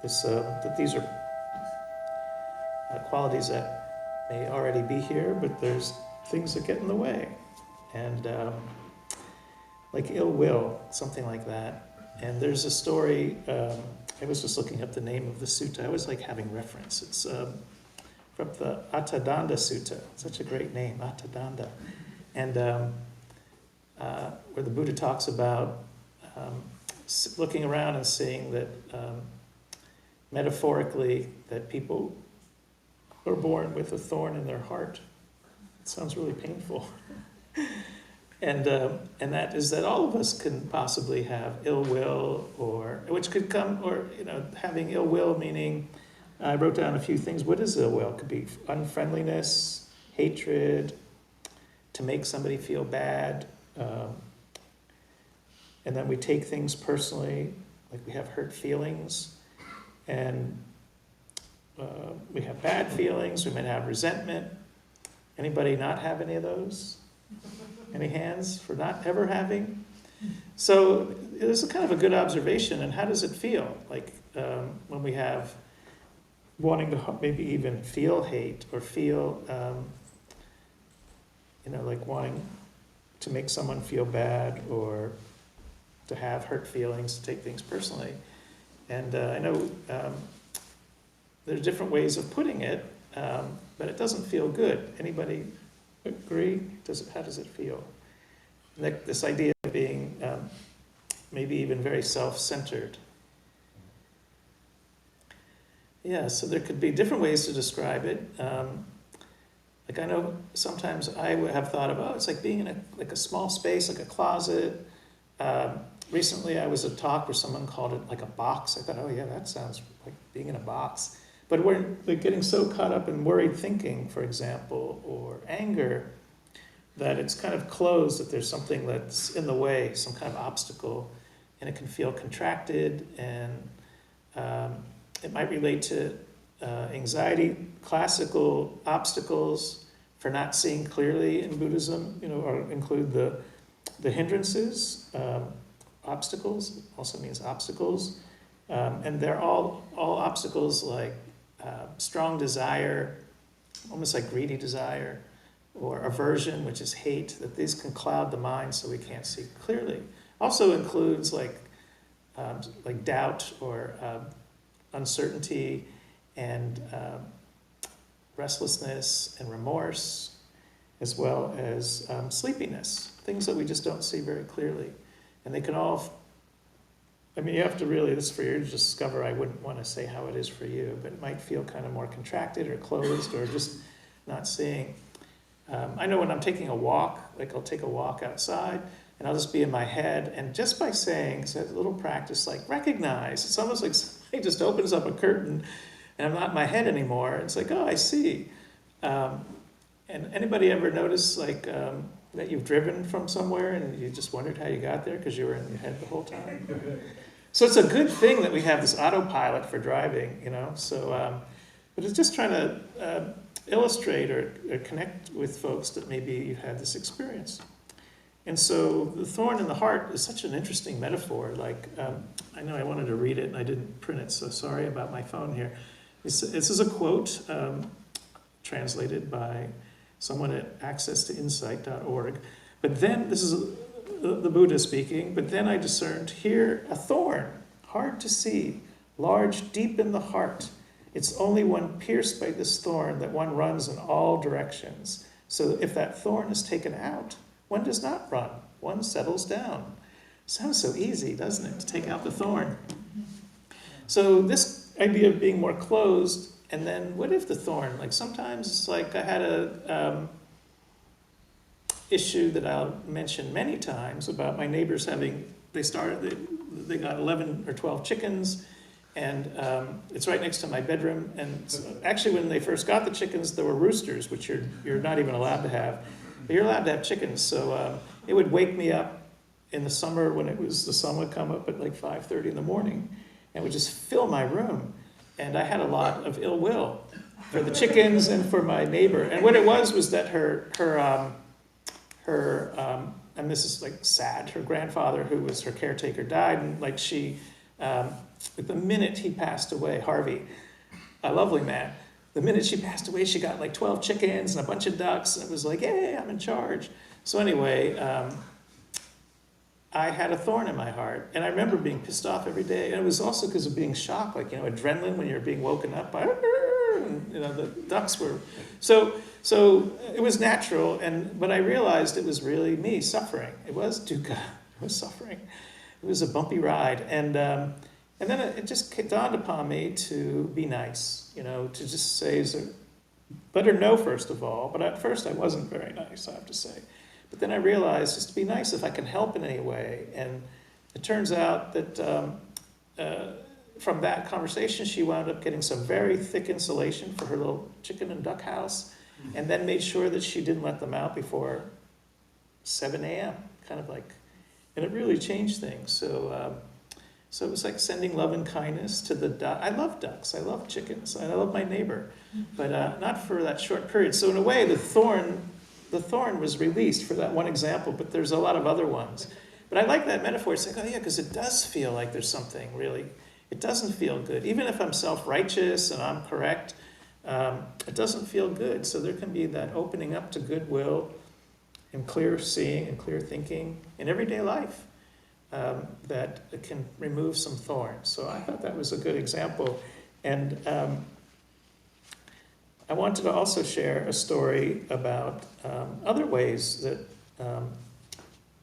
that these are qualities that may already be here, but there's things that get in the way. And like ill will, something like that. And there's a story, I was just looking up the name of the sutta. I always like having reference. It's from the Attadanda Sutta. Such a great name, Attadanda. And where the Buddha talks about looking around and seeing that metaphorically that people are born with a thorn in their heart. It sounds really painful. And that is that all of us can possibly have ill will, or which could come, or having ill will meaning, I wrote down a few things. What is ill will? It could be unfriendliness, hatred, to make somebody feel bad, and then we take things personally, like we have hurt feelings, and we have bad feelings. We might have resentment. Anybody not have any of those? Any hands for not ever having? So it's a kind of a good observation. And how does it feel? Like when we have wanting to maybe even feel hate or feel, like wanting to make someone feel bad or to have hurt feelings, to take things personally. And I know there's different ways of putting it, but it doesn't feel good. Anybody agree? How does it feel? Like this idea of being maybe even very self-centered. Yeah, so there could be different ways to describe it. Like I know sometimes I would have thought of, it's like being in a small space, like a closet. Recently I was at a talk where someone called it like a box. I thought, oh yeah, that sounds like being in a box. But we're getting so caught up in worried thinking, for example, or anger, that it's kind of closed, that there's something that's in the way, some kind of obstacle, and it can feel contracted, and it might relate to anxiety, classical obstacles for not seeing clearly in Buddhism, or include the hindrances, obstacles, also means obstacles, and they're all obstacles like strong desire, almost like greedy desire, or aversion, which is hate, that these can cloud the mind so we can't see clearly. Also includes like doubt or uncertainty and restlessness and remorse, as well as sleepiness, things that we just don't see very clearly. And they can all, you have to really, this is for you to discover. I wouldn't want to say how it is for you, but it might feel kind of more contracted or closed or just not seeing. I know when I'm taking a walk, like I'll take a walk outside and I'll just be in my head, and just by saying, so it's a little practice, like recognize, it's almost like somebody just opens up a curtain and I'm not in my head anymore. It's like, oh, I see. And anybody ever notice that you've driven from somewhere and you just wondered how you got there because you were in your head the whole time? So it's a good thing that we have this autopilot for driving, so, but it's just trying to illustrate or connect with folks that maybe you've had this experience. And so the thorn in the heart is such an interesting metaphor. I know I wanted to read it and I didn't print it, so sorry about my phone here. This is a quote translated by someone at accesstoinsight.org. But then, this is the Buddha speaking, but then I discerned here a thorn, hard to see, large, deep in the heart. It's only when pierced by this thorn that one runs in all directions. So if that thorn is taken out, one does not run, one settles down. Sounds so easy, doesn't it, to take out the thorn? So this idea of being more closed, and then what if the thorn, like sometimes it's like I had a issue that I'll mention many times about my neighbors they got 11 or 12 chickens, and it's right next to my bedroom. And actually when they first got the chickens, there were roosters, which you're not even allowed to have. But you're allowed to have chickens, so it would wake me up in the summer when the sun would come up at like 5:30 in the morning, and it would just fill my room. And I had a lot of ill will for the chickens and for my neighbor. And what it was that her and this is like sad, her grandfather, who was her caretaker, died, and like she The minute he passed away, Harvey, a lovely man, the minute she passed away, she got like 12 chickens and a bunch of ducks, and it was like, yay, I'm in charge. So anyway, I had a thorn in my heart, and I remember being pissed off every day, and it was also because of being shocked, like, adrenaline when you're being woken up by, and, the ducks were, so it was natural, but I realized it was really me suffering. It was dukkha, it was suffering. It was a bumpy ride, and then it just dawned upon me to be nice, to just say, let her know first of all, but at first I wasn't very nice, I have to say. But then I realized just to be nice if I can help in any way. And it turns out that from that conversation, she wound up getting some very thick insulation for her little chicken and duck house, and then made sure that she didn't let them out before 7 a.m., kind of like, and it really changed things. So it was like sending love and kindness to the duck. I love ducks, I love chickens, I love my neighbor, but not for that short period. So in a way, the thorn was released for that one example, but there's a lot of other ones. But I like that metaphor. It's like, oh yeah, because it does feel like there's something really, it doesn't feel good. Even if I'm self-righteous and I'm correct, it doesn't feel good. So there can be that opening up to goodwill and clear seeing and clear thinking in everyday life that it can remove some thorns. So I thought that was a good example. And I wanted to also share a story about other ways that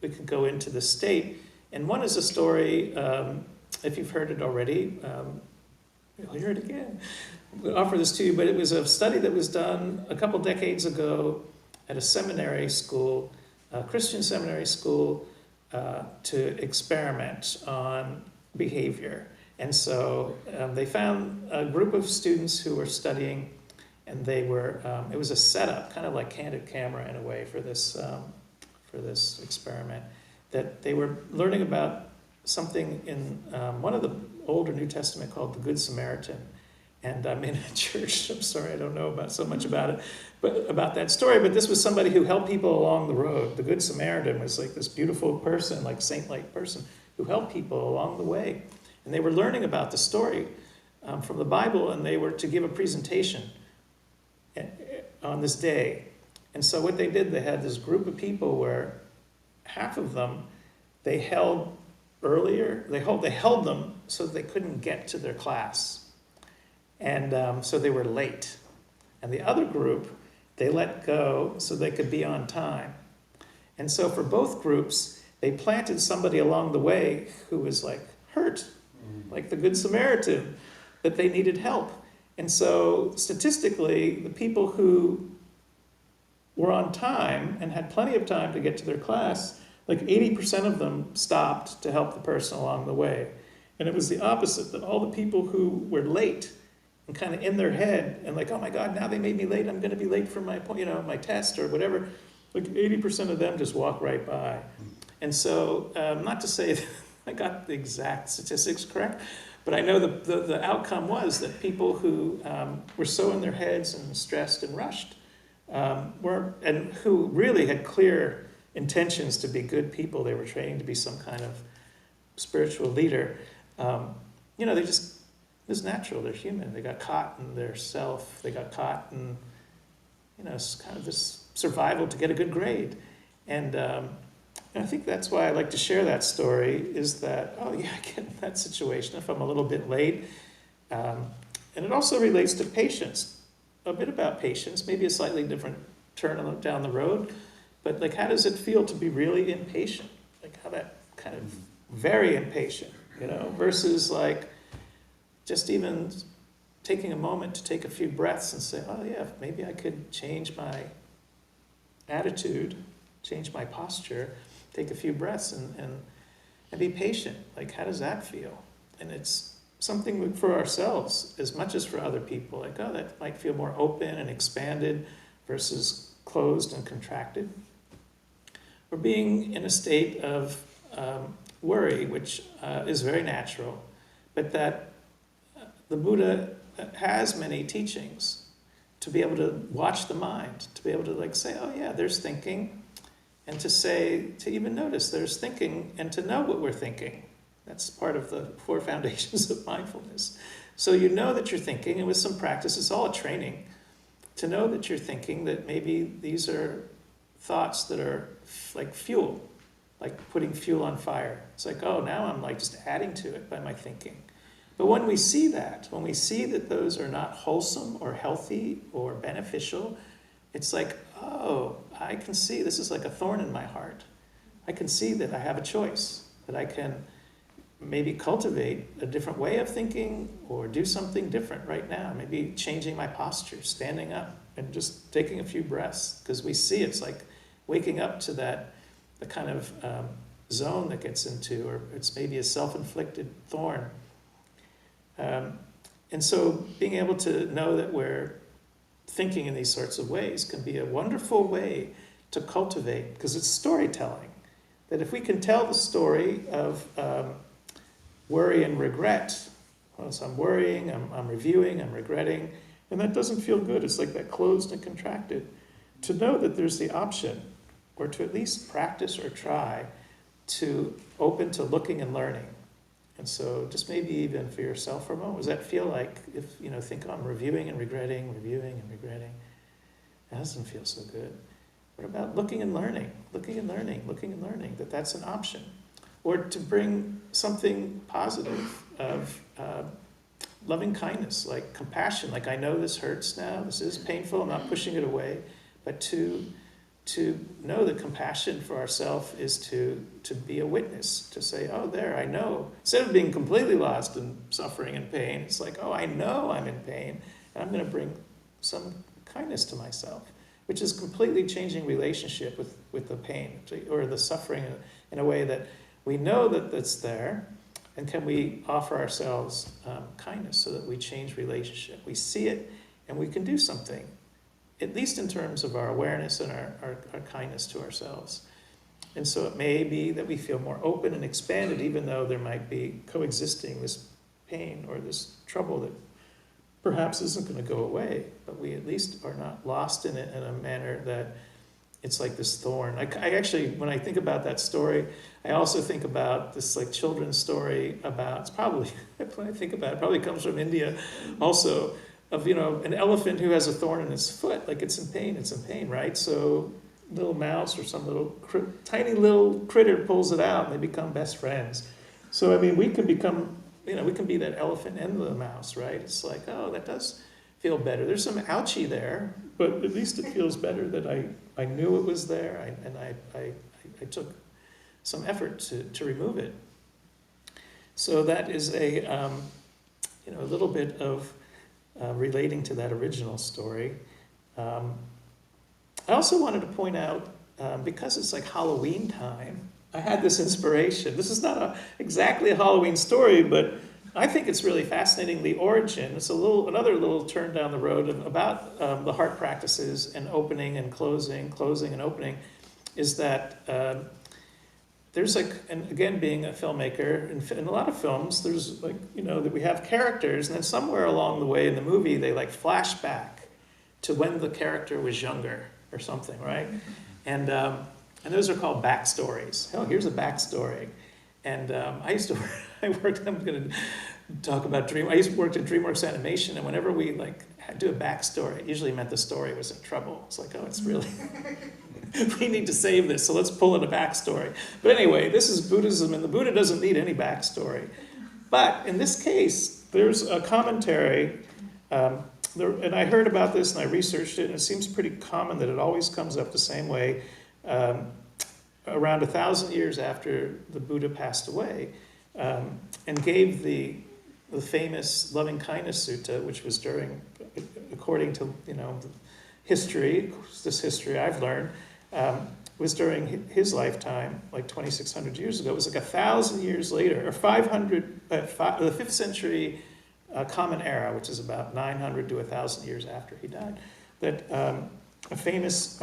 we could go into the state. And one is a story, if you've heard it already, you'll hear it again. We'll offer this to you, but it was a study that was done a couple decades ago at a seminary school, a Christian seminary school, to experiment on behavior. And so they found a group of students who were studying, and they were, it was a setup, kind of like candid camera in a way for this experiment, that they were learning about something in one of the older New Testament called the Good Samaritan. And I'm in a church, I'm sorry, I don't know so much about it, but about that story, but this was somebody who helped people along the road. The Good Samaritan was like this beautiful person, like saint-like person, who helped people along the way. And they were learning about the story from the Bible, and they were to give a presentation on this day. And so what they did, they had this group of people where half of them, they held them so that they couldn't get to their class. And so they were late. And the other group, they let go so they could be on time. And so for both groups, they planted somebody along the way who was like hurt, like the Good Samaritan, that they needed help. And so statistically, the people who were on time and had plenty of time to get to their class, like 80% of them stopped to help the person along the way. And it was the opposite, that all the people who were late and kind of in their head and like, oh my God, now they made me late, I'm going to be late for my, my test or whatever, like 80% of them just walk right by. And so, not to say that I got the exact statistics correct, but I know the outcome was that people who were so in their heads and stressed and rushed and who really had clear intentions to be good people, they were training to be some kind of spiritual leader, they just, it was natural, they're human. They got caught in their self, they got caught in, it's kind of this survival to get a good grade. And I think that's why I like to share that story, is that, oh yeah, I get in that situation if I'm a little bit late. And it also relates to patience, a bit about patience, maybe a slightly different turn down the road, but like how does it feel to be really impatient? Like how that kind of very impatient, versus like just even taking a moment to take a few breaths and say, oh yeah, maybe I could change my attitude, change my posture, take a few breaths and be patient. Like, how does that feel? And it's something for ourselves as much as for other people. Like, oh, that might feel more open and expanded versus closed and contracted. Or being in a state of worry, which is very natural, but that the Buddha has many teachings to be able to watch the mind, to be able to like say, oh yeah, there's thinking, and to even notice there's thinking and to know what we're thinking. That's part of the 4 foundations of mindfulness. So you know that you're thinking, and with some practice, it's all a training, to know that you're thinking that maybe these are thoughts that are like fuel, like putting fuel on fire. It's like, oh, now I'm like just adding to it by my thinking. But when we see that, those are not wholesome or healthy or beneficial, it's like, oh, I can see this is like a thorn in my heart. I can see that I have a choice, that I can maybe cultivate a different way of thinking or do something different right now. Maybe changing my posture, standing up and just taking a few breaths, because we see it's like waking up to the kind of zone that gets into, or it's maybe a self-inflicted thorn. And so being able to know that we're thinking in these sorts of ways can be a wonderful way to cultivate, because it's storytelling. That if we can tell the story of worry and regret, well, so I'm worrying, I'm reviewing, I'm regretting, and that doesn't feel good. It's like that closed and contracted. To know that there's the option, or to at least practice or try to open to looking and learning. And so just maybe even for yourself for a moment, does that feel like, if, think, I'm reviewing and regretting, that doesn't feel so good. What about looking and learning, that that's an option? Or to bring something positive of loving kindness, like compassion, like I know this hurts now, this is painful, I'm not pushing it away, but to know that compassion for ourselves is to be a witness, to say, oh, there, I know. Instead of being completely lost in suffering and pain, it's like, oh, I know I'm in pain, and I'm going to bring some kindness to myself, which is completely changing relationship with the pain or the suffering in a way that we know that it's there, and can we offer ourselves kindness so that we change relationship. We see it, and we can do something, at least in terms of our awareness and our kindness to ourselves. And so it may be that we feel more open and expanded, even though there might be coexisting this pain or this trouble that perhaps isn't going to go away, but we at least are not lost in it in a manner that it's like this thorn. I actually, when I think about that story, I also think about this like children's story about, it's probably, when I think about it, probably comes from India also, of, an elephant who has a thorn in its foot, like it's in pain, right? So little mouse or some little tiny little critter pulls it out and they become best friends. So, I mean, we can become, we can be that elephant and the mouse, right? It's like, oh, that does feel better. There's some ouchie there, but at least it feels better that I knew it was there, and I took some effort to remove it. So that is a little bit of relating to that original story. I also wanted to point out, because it's like Halloween time, I had this inspiration. This is not exactly a Halloween story, but I think it's really fascinating, the origin. It's another little turn down the road about the heart practices and opening and closing and opening, is that there's like, and again, being a filmmaker, in a lot of films, there's like, that we have characters, and then somewhere along the way in the movie, they like flash back to when the character was younger or something, right? And those are called backstories. Oh, here's a backstory. And I'm going to talk about I used to work at DreamWorks Animation, and whenever we like do a backstory, it usually meant the story was in trouble. It's like, oh, it's really, we need to save this, so let's pull in a backstory. But anyway, this is Buddhism, and the Buddha doesn't need any backstory. But in this case, there's a commentary, and I heard about this and I researched it, and it seems pretty common that it always comes up the same way. Around 1,000 years after the Buddha passed away, and gave the famous loving kindness sutta, which was according to the history, this history I've learned, was during his lifetime, like 2,600 years ago. It was like 1,000 years later, or 500, the 5th century Common Era, which is about 900 to 1,000 years after he died, that a famous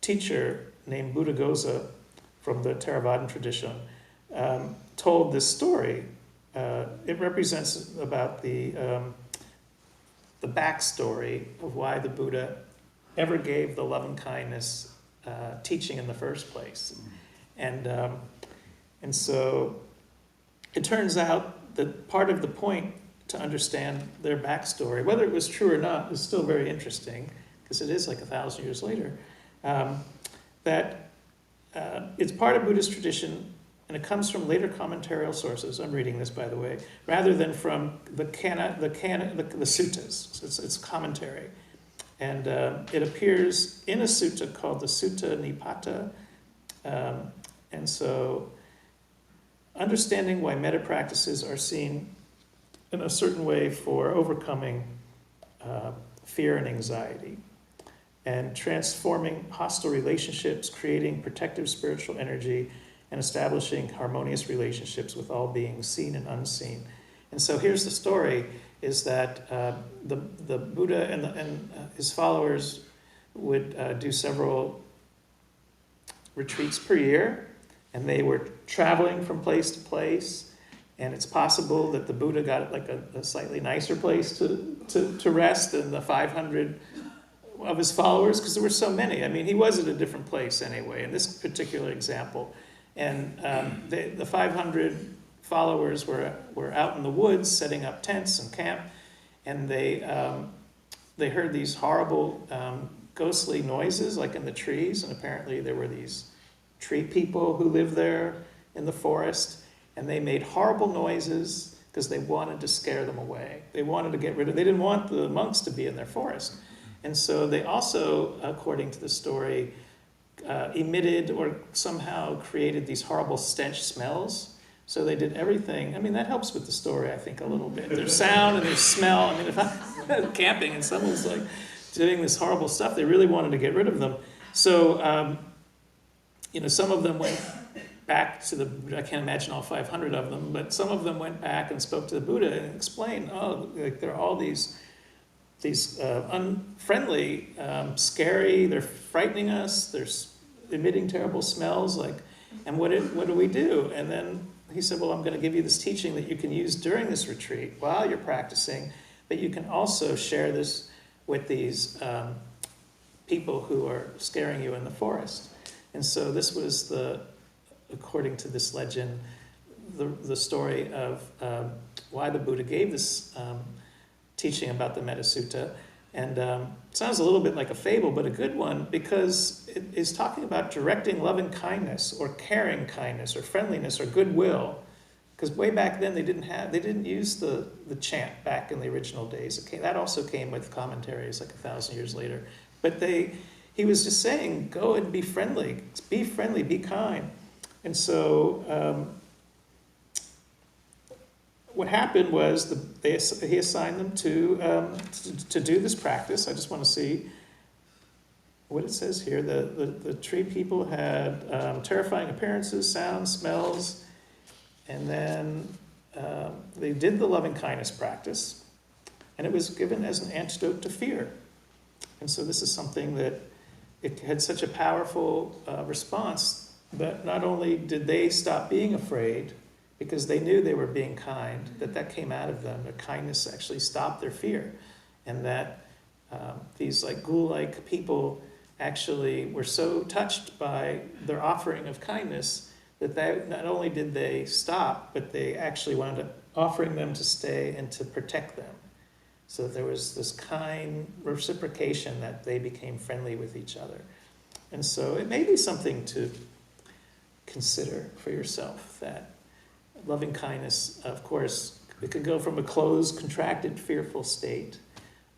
teacher named Buddhaghosa from the Theravadan tradition told this story. It represents about the backstory of why the Buddha ever gave the loving kindness teaching in the first place. And so it turns out that part of the point to understand their backstory, whether it was true or not, is still very interesting, because it is like 1,000 years later, that it's part of Buddhist tradition, and it comes from later commentarial sources. I'm reading this, by the way, rather than from the suttas. So it's commentary. And it appears in a sutta called the Sutta Nipata. And so understanding why metta practices are seen in a certain way for overcoming fear and anxiety, and transforming hostile relationships, creating protective spiritual energy, and establishing harmonious relationships with all beings, seen and unseen. And so here's the story, is that the Buddha and his followers would do several retreats per year, and they were traveling from place to place, and it's possible that the Buddha got like a slightly nicer place to rest than the 500 of his followers, because there were so many. I mean, he was at a different place anyway, in this particular example. And the 500 followers were out in the woods setting up tents and camp, and they heard these horrible ghostly noises like in the trees, and apparently there were these tree people who lived there in the forest, and they made horrible noises because they wanted to scare them away. They wanted to get rid of, they didn't want the monks to be in their forest. And so they also, according to the story, emitted or somehow created these horrible stench smells. So they did everything. I mean, that helps with the story, I think, a little bit. There's sound and there's smell. I mean, if I'm camping and someone's like doing this horrible stuff, they really wanted to get rid of them. So, some of them went back to the, I can't imagine all 500 of them, but some of them went back and spoke to the Buddha and explained, like there are all these unfriendly, scary, they're frightening us, they're emitting terrible smells, and what do we do? And then he said, well, I'm going to give you this teaching that you can use during this retreat while you're practicing, but you can also share this with these people who are scaring you in the forest. And so this was according to this legend, the story of why the Buddha gave this teaching about the Metta Sutta. And it sounds a little bit like a fable, but a good one, because it is talking about directing loving kindness or caring kindness or friendliness or goodwill. Because way back then they didn't use the chant back in the original days. That also came with commentaries like 1,000 years later. But he was just saying, go and be friendly, be kind. And so what happened was he assigned them to do this practice. I just want to see what it says here. The tree people had terrifying appearances, sounds, smells, and then they did the loving kindness practice, and it was given as an antidote to fear. And so this is something that it had such a powerful response that not only did they stop being afraid, because they knew they were being kind, that came out of them. Their kindness actually stopped their fear. And that these like ghoul-like people actually were so touched by their offering of kindness that not only did they stop, but they actually wound up offering them to stay and to protect them. So there was this kind reciprocation that they became friendly with each other. And so it may be something to consider for yourself, that loving kindness, of course, it could go from a closed, contracted, fearful state,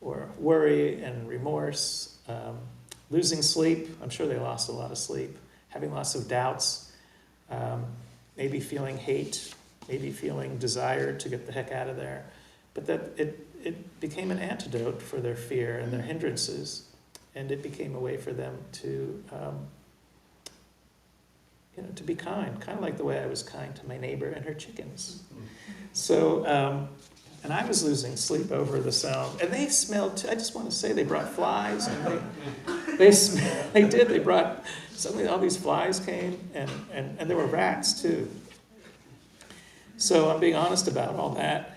or worry and remorse, losing sleep. I'm sure they lost a lot of sleep, having lots of doubts, maybe feeling hate, maybe feeling desire to get the heck out of there. But that it became an antidote for their fear and their hindrances, and it became a way for them to be kind of like the way I was kind to my neighbor and her chickens. So, and I was losing sleep over the sound. And they smelled too. I just want to say they brought flies, and they brought, suddenly all these flies came, and there were rats too. So I'm being honest about all that.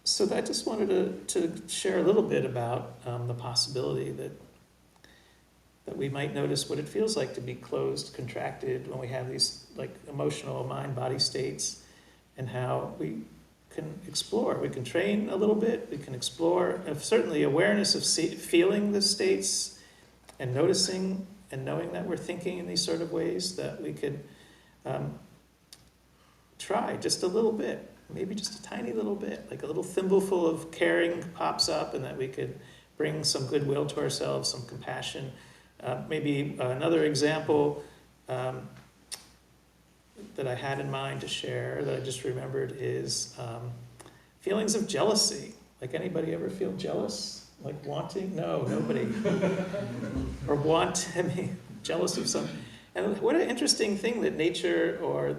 So I just wanted to share a little bit about the possibility that that we might notice what it feels like to be closed, contracted, when we have these like emotional mind-body states, and how we can explore. We can train a little bit, we can explore, certainly awareness of feeling the states and noticing and knowing that we're thinking in these sort of ways, that we could try just a little bit, maybe just a tiny little bit, like a little thimbleful of caring pops up, and that we could bring some goodwill to ourselves, some compassion. Maybe another example that I had in mind to share that I just remembered is feelings of jealousy. Like, anybody ever feel jealous? Like wanting? No, nobody. Or jealous of some. And what an interesting thing that nature, or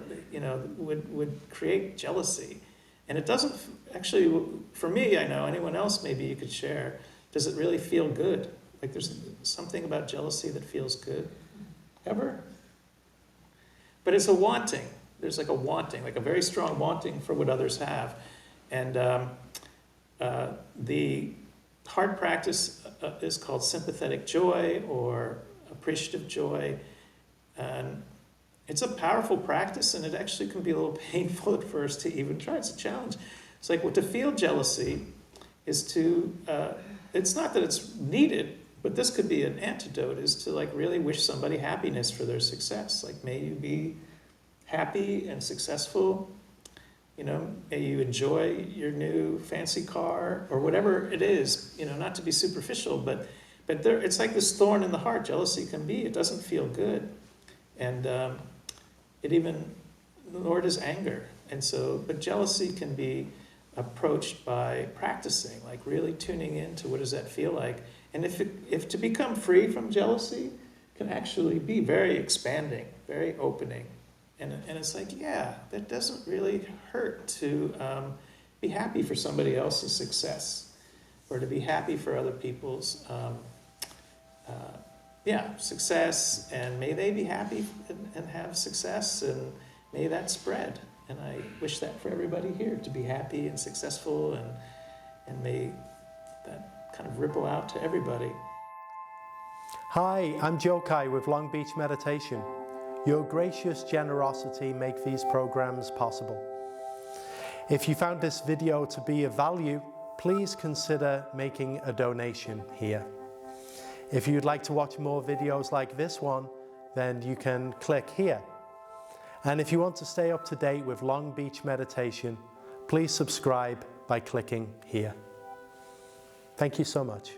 would create jealousy. And it doesn't actually, for me, I know, anyone else maybe you could share, does it really feel good? Like, there's something about jealousy that feels good. Ever? But it's a wanting. There's like a wanting, like a very strong wanting for what others have. And the heart practice is called sympathetic joy or appreciative joy. And it's a powerful practice, and it actually can be a little painful at first to even try. It's a challenge. It's like, to feel jealousy is to, it's not that it's needed, but this could be an antidote, is to like really wish somebody happiness for their success. Like, may you be happy and successful. May you enjoy your new fancy car, or whatever it is, not to be superficial, but there, it's like this thorn in the heart, jealousy can be. It doesn't feel good. And nor does anger. And so, but jealousy can be approached by practicing, like really tuning into what does that feel like. And if to become free from jealousy can actually be very expanding, very opening. And it's like, yeah, that doesn't really hurt to be happy for somebody else's success, or to be happy for other people's success, and may they be happy and have success, and may that spread. And I wish that for everybody here, to be happy and successful, and may that kind of ripple out to everybody. Hi, I'm Joe Kai with Long Beach Meditation. Your gracious generosity make these programs possible. If you found this video to be of value, please consider making a donation here. If you'd like to watch more videos like this one, then you can click here. And if you want to stay up to date with Long Beach Meditation, please subscribe by clicking here. Thank you so much.